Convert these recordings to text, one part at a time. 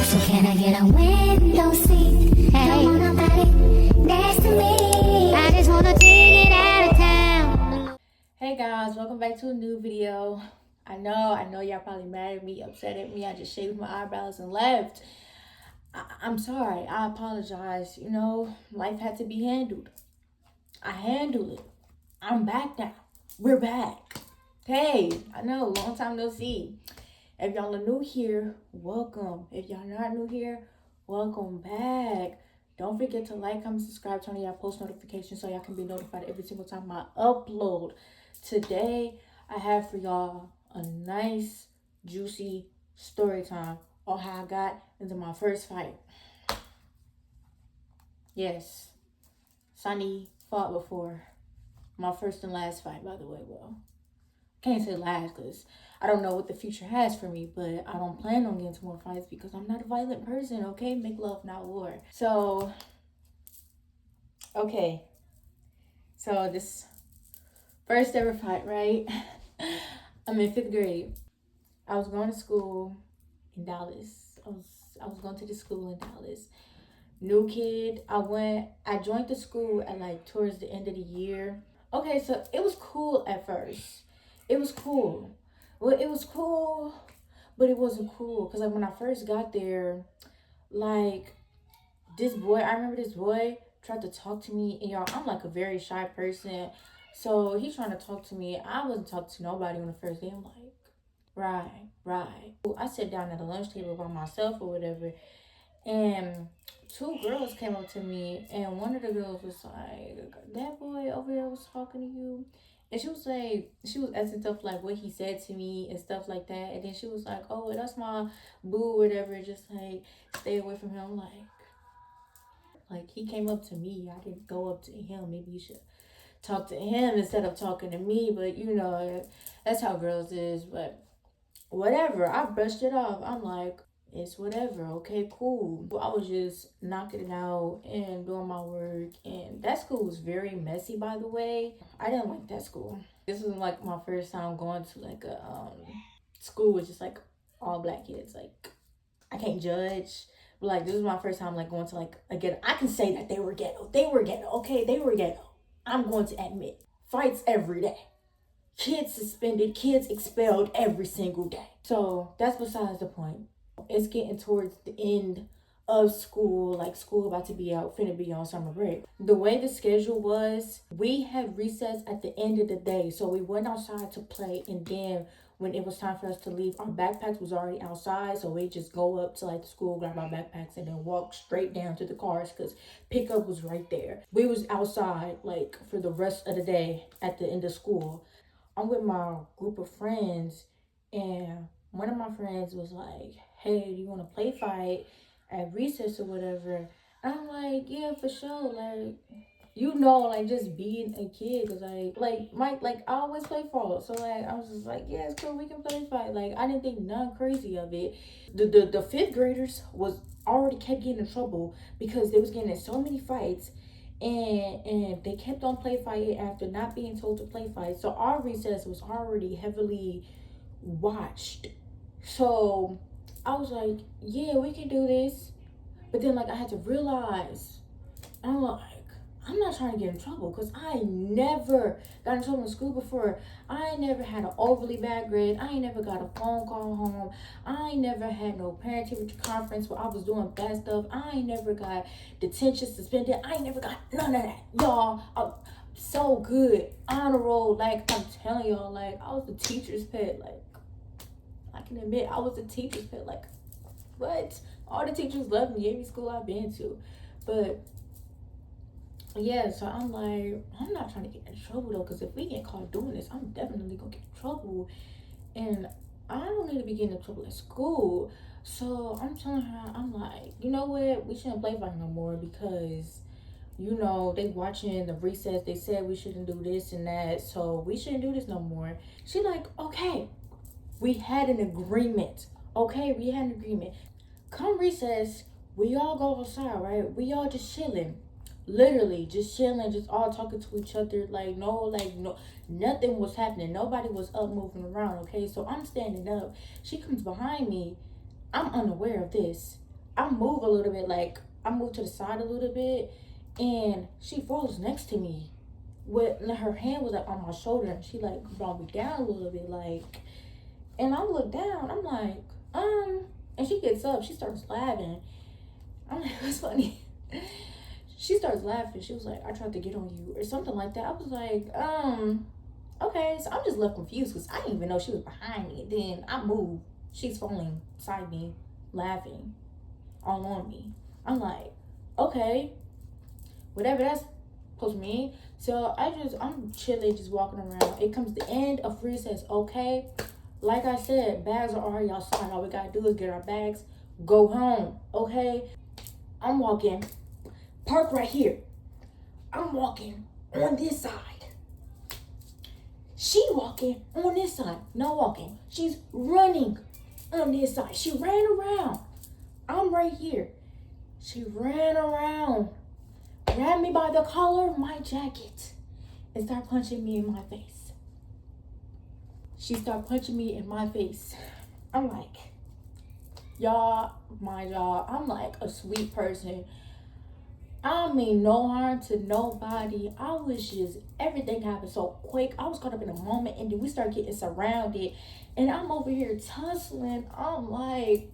So can I get a window seat? Hey. Don't want nobody next to me. I just wanna take it out of town. Hey guys, welcome back to a new video. I know y'all probably mad at me, upset at me. I just shaved my eyebrows and left. I'm sorry. I apologize. You know, life had to be handled. I handled it. I'm back now. We're back. Hey, I know, long time no see. If y'all are new here, welcome. If y'all not new here, welcome back. Don't forget to like, comment, subscribe, turn on y'all post notifications so y'all can be notified every single time I upload. Today, I have for y'all a nice, juicy story time on how I got into my first fight. Yes, Sani fought before. My first and last fight, by the way. Well, can't say last because I don't know what the future has for me, but I don't plan on getting into more fights because I'm not a violent person, okay? Make love, not war. So, okay. So this first ever fight, right? I'm in 5th grade. I was going to school in Dallas. I was going to the school in Dallas. New kid. I joined the school at like towards the end of the year. Okay, so it was cool at first. It was cool. Well, it was cool, but it wasn't cool. Because like when I first got there, like this boy, I remember this boy tried to talk to me. And y'all, I'm like a very shy person. So he's trying to talk to me. I wasn't talking to nobody on the first day. I'm like, right. I sat down at a lunch table by myself or whatever. And 2 girls came up to me, and one of the girls was like, that boy over there was talking to you. And she was asking stuff like what he said to me and stuff like that. And then she was like, oh, that's my boo, whatever. Just like, stay away from him. Like he came up to me. I didn't go up to him. Maybe you should talk to him instead of talking to me. But, you know, that's how girls is. But whatever. I brushed it off. I'm like, it's whatever, okay, cool. I was just knocking it out and doing my work, and that school was very messy, by the way. I didn't like that school. This was like my first time going to like a school with just like all black kids. Like, I can't judge, but like this was my first time like going to like a ghetto. I can say that they were ghetto, okay, they were ghetto. I'm going to admit, fights every day. Kids suspended, kids expelled every single day. So that's besides the point. It's getting towards the end of school, like school about to be out, finna be on summer break. The way the schedule was, we had recess at the end of the day. So we went outside to play, and then when it was time for us to leave, our backpacks was already outside. So we just go up to like the school, grab our backpacks, and then walk straight down to the cars because pickup was right there. We was outside like for the rest of the day at the end of school. I'm with my group of friends, and one of my friends was like, hey, do you want to play fight at recess or whatever? And I'm like, yeah, for sure. Like, you know, like just being a kid, cause I always play fall. So like, I was just like, yeah, it's cool, we can play fight. Like, I didn't think none crazy of it. The 5th graders was already kept getting in trouble because they was getting in so many fights. And they kept on play fighting after not being told to play fight. So our recess was already heavily watched. So I was like, yeah, we can do this. But then like I had to realize, I'm like, I'm not trying to get in trouble because I never got in trouble in school before. I ain't never had an overly bad grade. I ain't never got a phone call home. I ain't never had no parent-teacher conference where I was doing bad stuff. I ain't never got detention, suspended. I ain't never got none of that. Y'all, I'm so good. Honor roll. Like, I'm telling y'all, like, I was the teacher's pet. Like, I can admit, I was a teacher's pet. Like, what? All the teachers loved me, every school I've been to. But yeah, so I'm like, I'm not trying to get in trouble though, because if we get caught doing this, I'm definitely gonna get in trouble. And I don't need to be getting in trouble at school. So I'm telling her, I'm like, you know what? We shouldn't play fight no more because, you know, they watching the recess. They said we shouldn't do this and that. So we shouldn't do this no more. She like, okay, we had an agreement. Okay, we had an agreement. Come recess, we all go outside, right? We all just chilling. Literally just chilling, just all talking to each other. No, nothing was happening. Nobody was up moving around, okay? So I'm standing up. She comes behind me. I'm unaware of this. I move a little bit, like I move to the side a little bit, and she falls next to me. With her hand was like on my shoulder, and she like brought me down a little bit, like. And I look down, I'm like, and she gets up, she starts laughing. I'm like, what's funny? She starts laughing. She was like, I tried to get on you or something like that. I was like, okay. So I'm just left confused because I didn't even know she was behind me. Then I move. She's falling beside me, laughing, all on me. I'm like, okay, whatever that's supposed to mean. So I'm chilling, just walking around. It comes the end of free says, okay. Like I said, bags are already outside. All we gotta do is get our bags, go home, okay? I'm walking, park right here. I'm walking on this side. She walking on this side, no walking. She's running on this side. She ran around. I'm right here. She ran around, grabbed me by the collar of my jacket, and started punching me in my face. She started punching me in my face. I'm like, y'all, I'm like a sweet person. I mean no harm to nobody. I was just, everything happened so quick. I was caught up in a moment, and then we started getting surrounded, and I'm over here tussling. I'm like,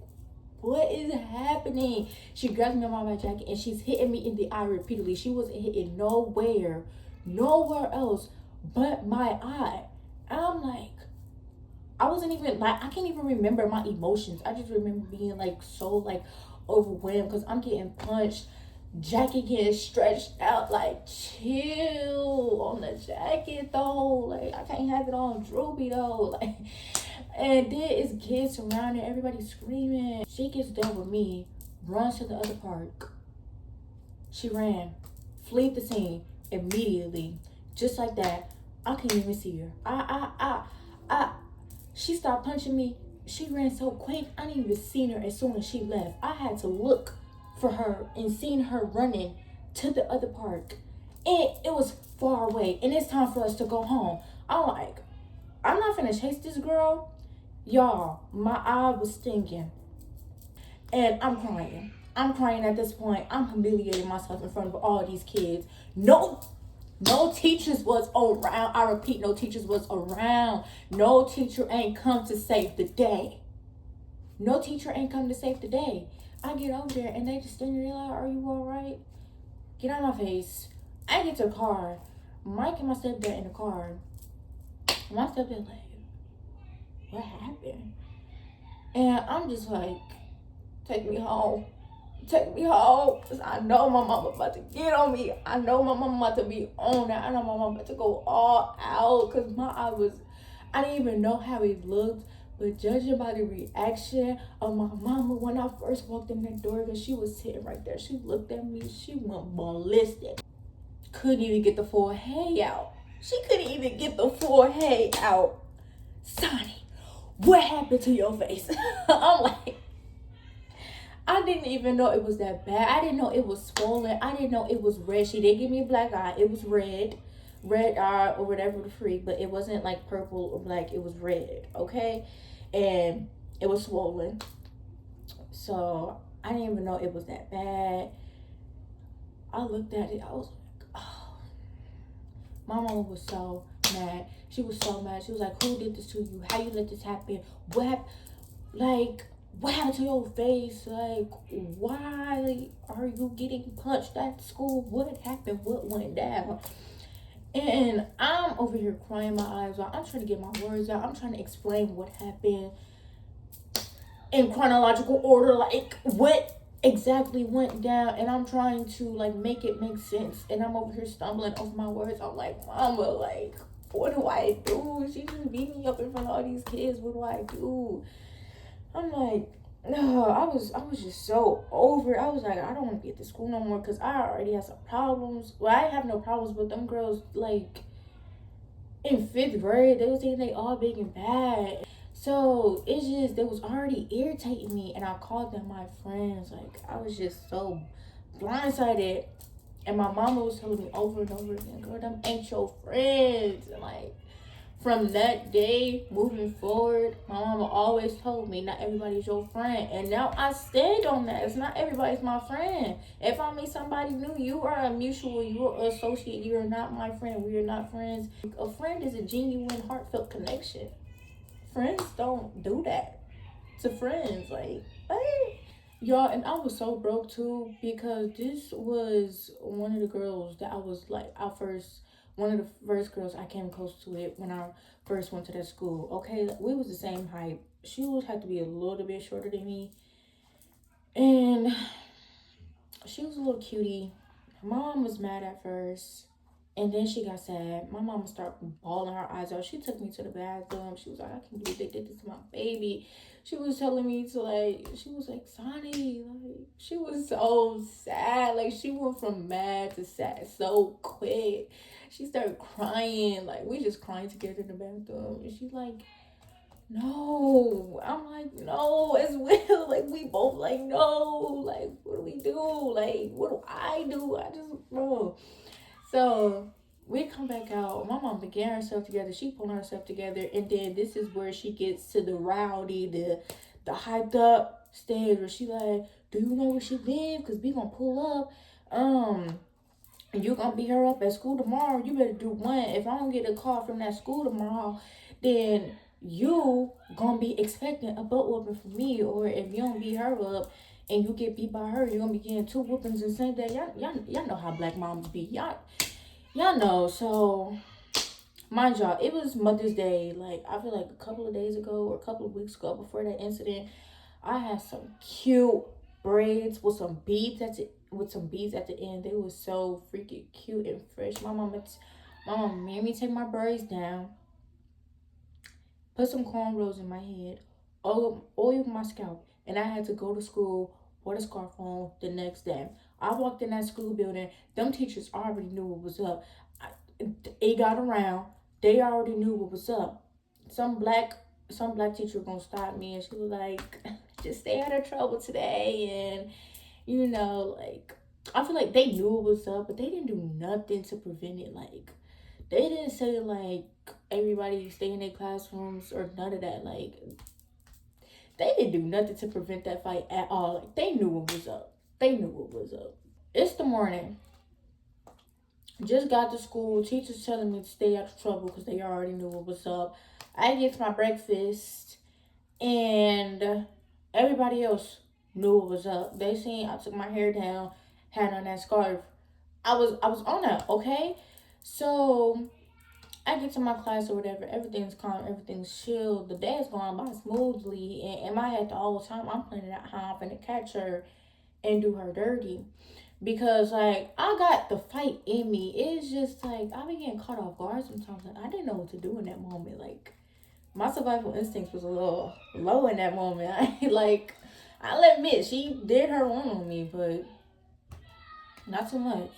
what is happening? She grabs me on my jacket, and she's hitting me in the eye repeatedly. She wasn't hitting nowhere else but my eye. And I'm like, I wasn't even like, I can't even remember my emotions. I just remember being like so like overwhelmed because I'm getting punched, jacket getting stretched out, like chill on the jacket though. Like I can't have it on droopy though. Like, and then it's kids surrounding, everybody screaming. She gets done with me, runs to the other park. She ran, fled the scene immediately, just like that. I can't even see her. She stopped punching me. She ran so quick, I didn't even see her as soon as she left. I had to look for her and seen her running to the other park. And it was far away, and it's time for us to go home. I'm like, I'm not finna chase this girl. Y'all, my eye was stinking. And I'm crying. I'm crying at this point. I'm humiliating myself in front of all these kids. No teachers was around. I repeat, no teachers was around. No teacher ain't come to save the day. No teacher ain't come to save the day. I get over there and they just stand there like, are you all right? Get out of my face. I get to the car. Mike and my stepdad in the car. My stepdad like, what happened? And I'm just like, take me home. Take me home, because I know my mama about to get on me. I know my mama about to be on that. I know my mama about to go all out, because my eye was, I didn't even know how it looked, but judging by the reaction of my mama when I first walked in that door, because she was sitting right there, she looked at me, she went ballistic. Couldn't even get the full hay out. She couldn't even get the full hay out. Sani, what happened to your face? I'm like, I didn't even know it was that bad. I didn't know it was swollen. I didn't know it was red. She didn't give me a black eye. It was red eye or whatever the freak, but it wasn't like purple or black. It was red, okay? And it was swollen. So I didn't even know it was that bad. I looked at it. I was like, oh. My mama was so mad. She was so mad. She was like, who did this to you? How you let this happen? What happened to your face? Like, why are you getting punched at school? What happened? What went down? And I'm over here crying my eyes out. I'm trying to get my words out. I'm trying to explain what happened in chronological order, like what exactly went down. And I'm trying to like make it make sense. And I'm over here stumbling over my words. I'm like, mama, like, what do I do? She just beat me up in front of all these kids. What do I do? I'm like, no, I was just so over it. I was like, I don't want to be at the school no more because I already have some problems. Well, I have no problems with them girls, like, in 5th grade. They was thinking they all big and bad. So, it's just, they was already irritating me. And I called them my friends. Like, I was just so blindsided. And my mama was telling me over and over again, girl, them ain't your friends. And, like, From that day moving forward, my mama always told me not everybody's your friend. And now I stand on that. It's not everybody's my friend. If I meet somebody new, you are a mutual, you are an associate, you are not my friend. We are not friends. A friend is a genuine, heartfelt connection. Friends don't do that to friends. Like, hey. Y'all, and I was so broke too because this was one of the girls that I was like, one of the first girls I came close to it when I first went to that school. Okay, we was the same height. She was had to be a little bit shorter than me, and she was a little cutie. My mom was mad at first, and then she got sad. My mama started bawling her eyes out. She took me to the bathroom. She was like, I can't believe they did this to my baby. She was telling me to like, she was like, Sani, like, she was so sad. Like, she went from mad to sad so quick. She started crying. Like, we just crying together in the bathroom. And she's like, no. I'm like, no, as well. Like, we both like, no. Like, what do we do? Like, what do I do? I just, bro. So we come back out. My mom began herself together. She pulling herself together, and then this is where she gets to the rowdy, the hyped up stage where she like, do you know where she live? Cause we gonna pull up. You gonna beat her up at school tomorrow. You better do one. If I don't get a call from that school tomorrow, then you gonna be expecting a butt whooping from me. Or if you don't beat her up and you get beat by her, you're gonna be getting 2 whoopings in the same day. Y'all know how black moms be. Y'all know. So mind y'all, it was Mother's Day. Like, I feel like a couple of days ago or a couple of weeks ago before that incident, I had some cute braids with some beads at the end. They were so freaking cute and fresh. My mama made me take my braids down, put some cornrows in my head, oil my scalp, and I had to go to school with a scarf on the next day. I walked in that school building. Them teachers already knew what was up. It got around. They already knew what was up. Some black teacher gonna stop me, and she was like, just stay out of trouble today. And you know, like, I feel like they knew what was up, but they didn't do nothing to prevent it. Like, they didn't say like everybody stay in their classrooms or none of that. Like, they didn't do nothing to prevent that fight at all. Like, they knew what was up. It's the morning. Just got to school. Teachers telling me to stay out of trouble because they already knew what was up. I get my breakfast, and everybody else knew what was up. They seen I took my hair down, had on that scarf. I was on that, okay? So I get to my class or whatever. Everything's calm. Everything's chill. The day is going by smoothly. And in my head the whole time, I'm planning out how I'm finna catch her and do her dirty. Because, like, I got the fight in me. It's just, like, I be getting caught off guard sometimes. Like, I didn't know what to do in that moment. Like, my survival instincts was a little low in that moment. I'll admit, she did her one on me, but not too much.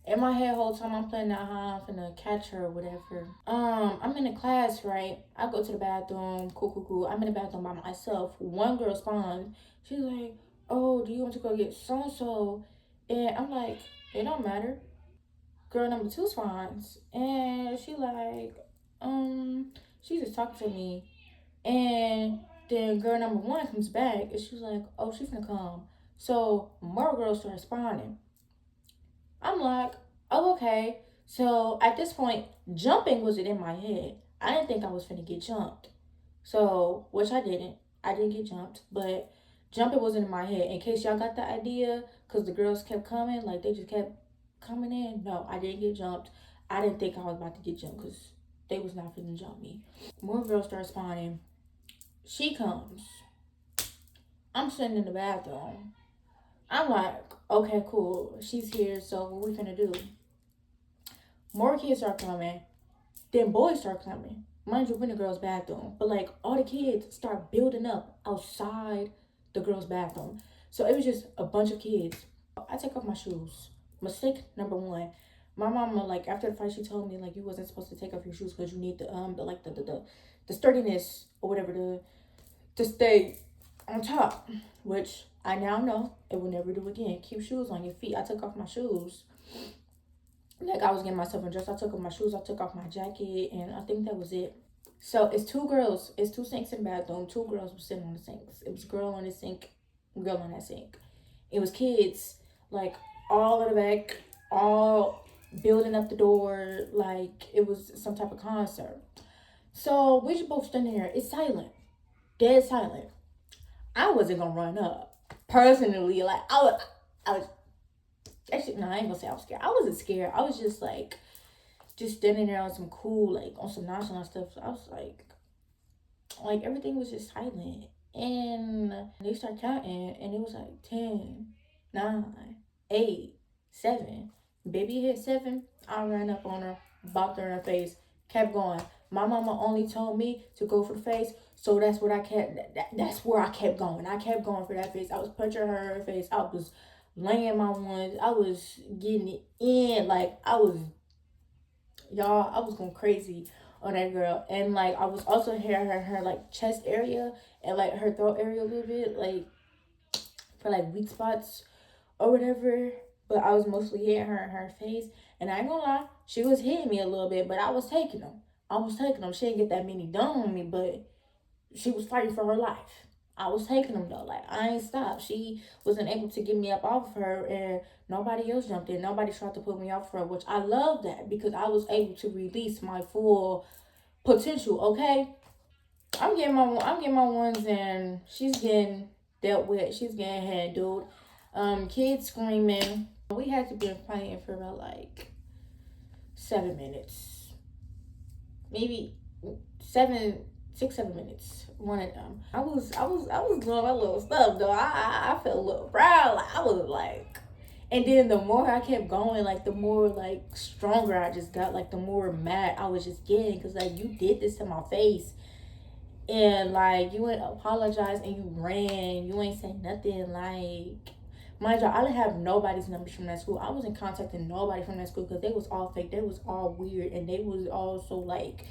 In my head, whole time I'm planning out how I'm finna catch her or whatever. I'm in the class, right? I go to the bathroom. Cool. I'm in the bathroom by myself. One girl spawns. She's like, oh, do you want to go get so-and-so? And I'm like, it don't matter. Girl number 2 spawns. And she like, she just talking to me. And then girl number 1 comes back and she's like, oh, she's finna come. So more girls start spawning. I'm like, oh, okay. So at this point, jumping wasn't in my head. I didn't think I was finna get jumped. So, which I didn't. I didn't get jumped, but jumping wasn't in my head. In case y'all got the idea, because the girls kept coming, like they just kept coming in. No, I didn't get jumped. I didn't think I was about to get jumped because they was not finna jump me. More girls start spawning. She comes. I'm sitting in the bathroom. I'm like, okay, cool. She's here, so what we finna do? More kids start coming. Then boys start coming. Mind you, we're in the girls' bathroom. But, like, all the kids start building up outside the girls' bathroom. So it was just a bunch of kids. I take off my shoes. Mistake number 1. My mama, like, after the fight, she told me, like, you wasn't supposed to take off your shoes because you need the sturdiness or whatever to stay on top, which I now know and will never do again. Keep shoes on your feet. I took off my shoes. Like, I was getting myself undressed. I took off my shoes. I took off my jacket. And I think that was it. So it's two girls. It's two sinks in the bathroom. Two girls were sitting on the sinks. It was a girl on the sink, girl on that sink. It was kids, like all in the back, all building up the door, like it was some type of concert. So we just both standing there. It's silent, dead silent. I wasn't gonna run up personally. Like I was actually no, I ain't gonna say I was scared. I wasn't scared. I was just standing there on some cool, like on some nonchalant stuff. So I was like everything was just silent. And they start counting, and it was like 10, 9, 8, 7. Baby hit 7. I ran up on her, bopped her in her face, kept going. My mama only told me to go for the face, so that's what I kept. That's where I kept going. I kept going for that face. I was punching her in her face. I was laying my ones. I was getting it in. Like I was, y'all. I was going crazy on that girl, and like I was also hearing her like chest area and like her throat area a little bit, like for like weak spots or whatever. But I was mostly hitting her in her face, and I ain't gonna lie, she was hitting me a little bit, but I was taking them. She didn't get that many done on me, but she was fighting for her life. I was taking them though. Like I ain't stopped. She wasn't able to get me up off of her, and nobody else jumped in. Nobody tried to put me off of her, which I love that because I was able to release my full potential. Okay, I'm getting my ones, and she's getting dealt with. She's getting handled. Kids screaming. We had to be playing for about like 7 minutes, maybe 7 6 7 minutes. One of them. I was doing my little stuff though. I felt a little proud. Like I was like, and then the more I kept going, like the more like stronger I just got. Like the more mad I was just getting, cause like you did this to my face, and like you ain't apologize and you ran. You ain't say nothing. Like mind you, I didn't have nobody's numbers from that school. I wasn't contacting nobody from that school because they was all fake. They was all weird, and they was also like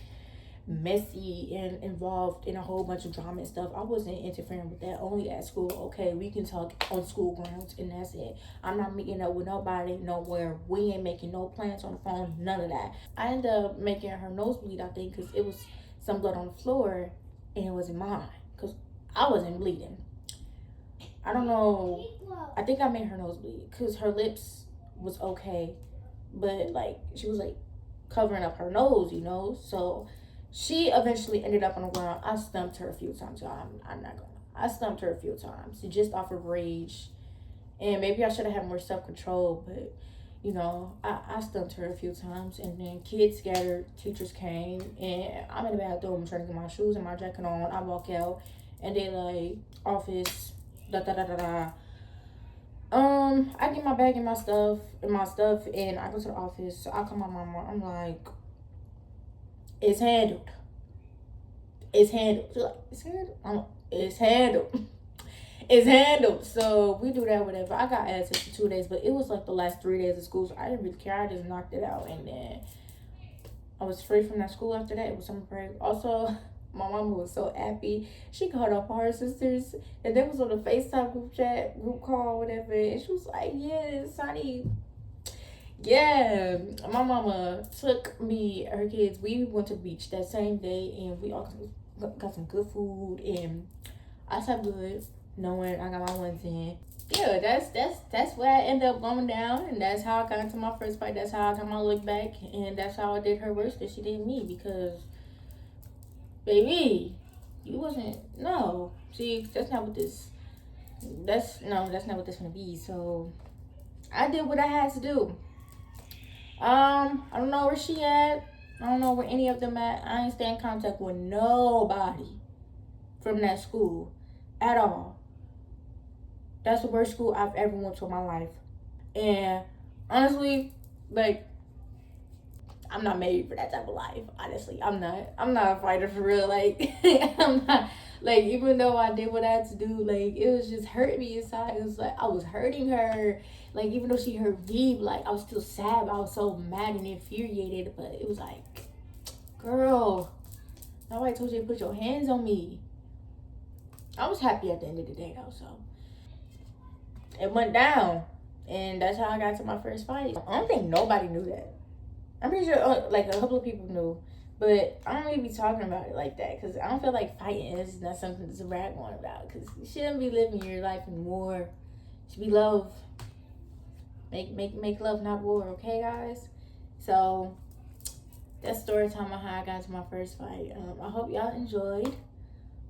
messy and involved in a whole bunch of drama and stuff. I wasn't interfering with that. Only at school. Okay, we can talk on school grounds, and that's it. I'm not meeting up with nobody nowhere. We ain't making no plans on the phone. None of that. I ended up making her nosebleed, I think, because it was some blood on the floor, and it wasn't mine because I wasn't bleeding. I don't know. I think I made her nosebleed because her lips was okay, but like she was like covering up her nose, you know. So she eventually ended up on the ground. I stumped her a few times. So I'm not gonna. I stumped her a few times just off of rage, and maybe I should have had more self control, but you know, I stumped her a few times, and then kids scattered, teachers came, and I'm in the bathroom trying to get my shoes and my jacket on. I walk out, and they like, office, da da da da da. I get my bag and my stuff, and I go to the office. So I call my mama. I'm like, it's handled. It's handled. She's like, it's handled. It's handled. It's handled. So we do that, whatever. I got absent for 2 days, but it was like the last 3 days of school, so I didn't really care. I just knocked it out, and then I was free from that school after that. It was summer break. Also, my mama was so happy. She called up all her sisters, and they was on the FaceTime group call, whatever. And she was like, "Yeah, Sani, yeah." My mama took me, her kids. We went to the beach that same day, and we all got some good food, and I slept good, knowing I got my ones in. Yeah, that's where I ended up going down, and that's how I got into my first fight. That's how I got my look back, and that's how I did her worse than she did me, because baby, you wasn't, no. See, that's not what this, that's not what this gonna be. So I did what I had to do. I don't know where she at. I don't know where any of them at. I ain't stay in contact with nobody from that school at all. That's the worst school I've ever went to in my life. And honestly, like, I'm not made for that type of life. Honestly, I'm not. I'm not a fighter for real. Like, I'm not. Like, even though I did what I had to do, like, it was just hurting me inside. It was like I was hurting her. Like, even though she hurt me, like, I was still sad. I was so mad and infuriated. But it was like, girl, nobody told you to put your hands on me. I was happy at the end of the day, though. So it went down, and that's how I got to my first fight. I don't think nobody knew that. I'm pretty sure like a couple of people knew, But I don't really be talking about it like that because I don't feel like fighting is not something to brag on about, because you shouldn't be living your life in war. It should be love. Make love, not war, okay, guys? So that's story time on how I got to my first fight. I hope y'all enjoyed.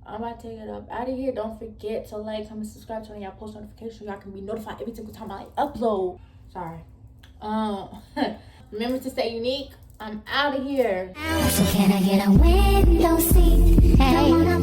I'm about to take it up out of here. Don't forget to like, comment, subscribe, turn on y'all post notifications so y'all can be notified every single time I upload. Sorry. Remember to stay unique. I'm out of here. So can I get a window seat? Don't wanna